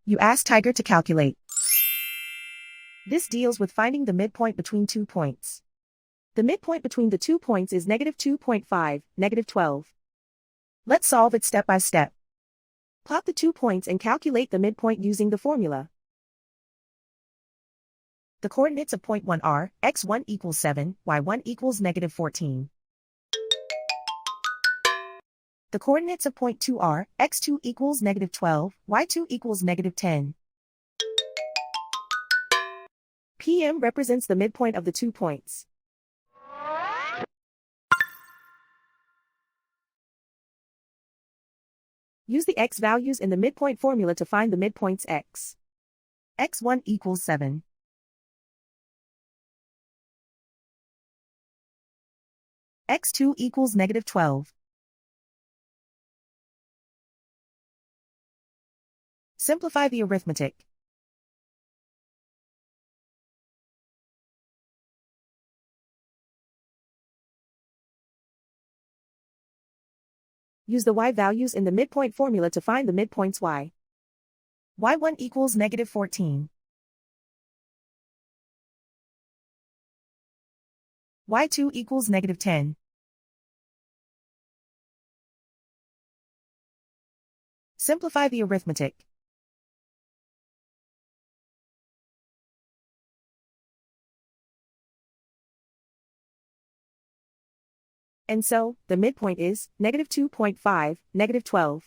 You ask Tiger to calculate. This deals with finding the midpoint between 2 points. The midpoint between the 2 points is -2.5, -12. Let's solve it step by step. Plot the 2 points and calculate the midpoint using the formula. The coordinates of point 1 are x1 equals 7, y1 equals -14. The coordinates of point 2 are x2 equals -12, y2 equals -10. PM represents the midpoint of the 2 points. Use the x values in the midpoint formula to find the midpoints x. x1 equals 7. x2 equals -12. Simplify the arithmetic. Use the y values in the midpoint formula to find the midpoints y. y1 equals -14. y2 equals -10. Simplify the arithmetic. And so, the midpoint is -2.5, -12.